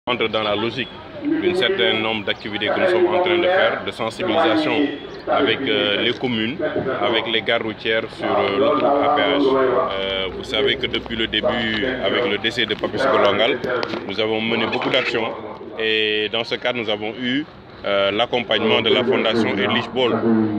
Entre dans la logique d'un certain nombre d'activités que nous sommes en train de faire, de sensibilisation avec les communes, avec les gares routières sur l'autoroute à péage. Vous savez que depuis le début, avec le décès de Papis Kolongal, nous avons mené beaucoup d'actions et dans ce cadre, nous avons eu l'accompagnement de la fondation Erlich Bol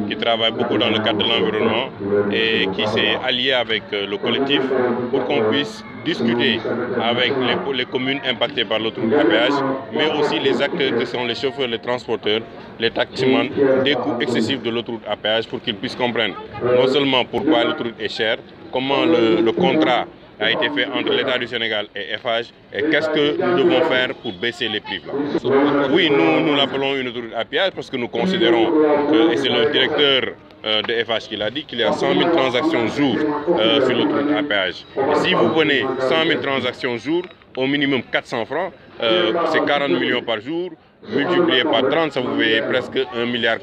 qui travaille beaucoup dans le cadre de l'environnement et qui s'est allié avec le collectif pour qu'on puisse discuter avec les communes impactées par l'autoroute à péage, mais aussi les acteurs que sont les chauffeurs, les transporteurs, les taximans, des coûts excessifs de l'autoroute à péage pour qu'ils puissent comprendre non seulement pourquoi l'autoroute est chère, comment le contrat a été fait entre l'État du Sénégal et FH et qu'est-ce que nous devons faire pour baisser les prix. Oui, nous l'appelons une autoroute à péage parce que nous considérons que, et c'est le directeur de FH qui l'a dit, qu'il y a 100 000 transactions jour sur l'autoroute à péage. Et si vous prenez 100 000 transactions jour, au minimum 400 francs, c'est 40 millions par jour. Multiplié par 30, ça vous fait presque 1,4 milliard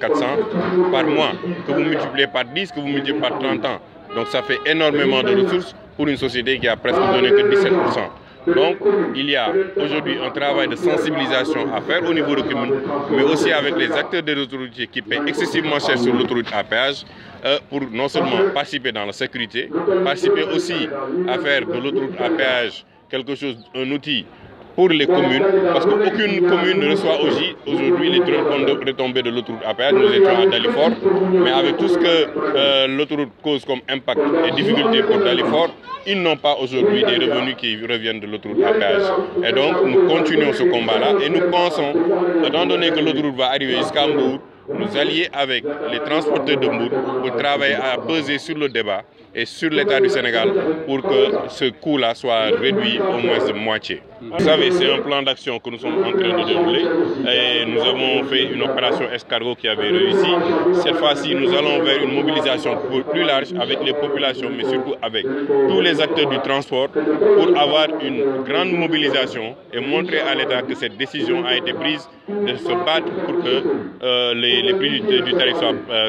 par mois. Que vous multipliez par 10, que vous multipliez par 30 ans. Donc ça fait énormément de ressources pour une société qui a presque donné que 17%. Donc il y a aujourd'hui un travail de sensibilisation à faire au niveau de commune, mais aussi avec les acteurs des autoroutiers qui paient excessivement cher sur l'autoroute à péage pour non seulement participer dans la sécurité, participer aussi à faire de l'autoroute à péage quelque chose, un outil pour les communes, parce qu'aucune commune ne reçoit aujourd'hui les retombées de l'autoroute à péage. Nous étions à Dalifort, mais avec tout ce que l'autoroute cause comme impact et difficulté pour Dalifort, ils n'ont pas aujourd'hui des revenus qui reviennent de l'autoroute à péage. Et donc nous continuons ce combat-là et nous pensons, étant donné que l'autoroute va arriver jusqu'à Mbour, nous allier avec les transporteurs de Mbour pour travailler à peser sur le débat et sur l'État du Sénégal pour que ce coût-là soit réduit au moins de moitié. Vous savez, c'est un plan d'action que nous sommes en train de dérouler et nous avons fait une opération escargot qui avait réussi. Cette fois-ci, nous allons vers une mobilisation plus large avec les populations, mais surtout avec tous les acteurs du transport pour avoir une grande mobilisation et montrer à l'État que cette décision a été prise de se battre pour que les prix du tarif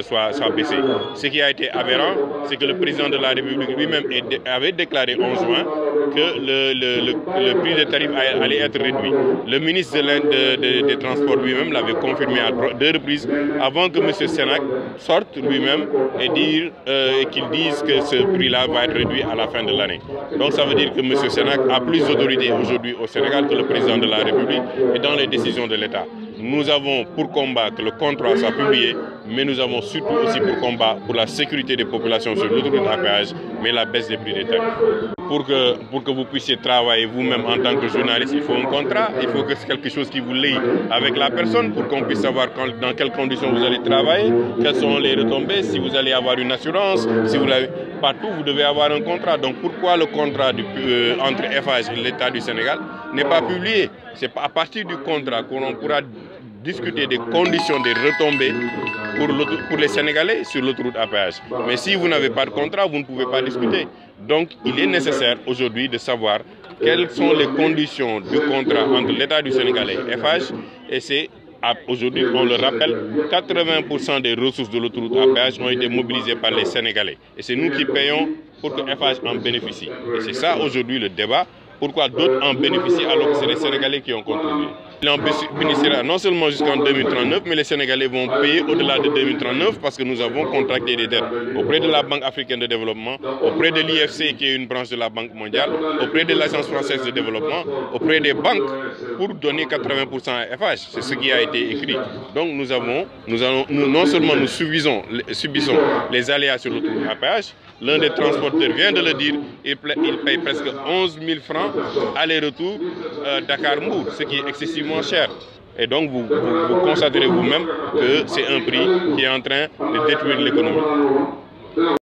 soient baissés. Ce qui a été aberrant, c'est que le président de la République lui-même avait déclaré en juin que le prix des tarifs allait être réduit. Le ministre des Transports lui-même l'avait confirmé à 2 reprises avant que M. Sénac sorte lui-même et qu'il dise que ce prix-là va être réduit à la fin de l'année. Donc ça veut dire que M. Sénac a plus d'autorité aujourd'hui au Sénégal que le président de la République et dans les décisions de l'État. Nous avons pour combat que le contrat soit publié, mais nous avons surtout aussi pour combat pour la sécurité des populations sur l'autoroute à péage, mais la baisse des prix des tarifs. Pour que vous puissiez travailler vous-même en tant que journaliste, il faut un contrat, il faut que c'est quelque chose qui vous lie avec la personne pour qu'on puisse savoir dans quelles conditions vous allez travailler, quelles sont les retombées, si vous allez avoir une assurance, si vous l'avez partout, vous devez avoir un contrat. Donc pourquoi le contrat entre FH et l'État du Sénégal n'est pas publié? C'est à partir du contrat qu'on pourra discuter des conditions des retombées pour les Sénégalais sur l'autoroute à péage. Mais si vous n'avez pas de contrat, vous ne pouvez pas discuter. Donc il est nécessaire aujourd'hui de savoir quelles sont les conditions du contrat entre l'État du Sénégal et FH. Et c'est aujourd'hui, on le rappelle, 80% des ressources de l'autoroute à péage ont été mobilisées par les Sénégalais. Et c'est nous qui payons pour que FH en bénéficie. Et c'est ça aujourd'hui le débat. Pourquoi d'autres en bénéficient alors que c'est les Sénégalais qui ont contribué? Il en bénéficiera non seulement jusqu'en 2039, mais les Sénégalais vont payer au-delà de 2039 parce que nous avons contracté des dettes auprès de la Banque africaine de développement, auprès de l'IFC qui est une branche de la Banque mondiale, auprès de l'Agence française de développement, auprès des banques pour donner 80% à FH. C'est ce qui a été écrit. Donc non seulement nous subissons les aléas sur l'autoroute à péage, l'un des transporteurs vient de le dire, il paye presque 11 000 francs aller-retour Dakar-Mbour, ce qui est excessivement cher. Et donc vous constaterez vous-même que c'est un prix qui est en train de détruire l'économie.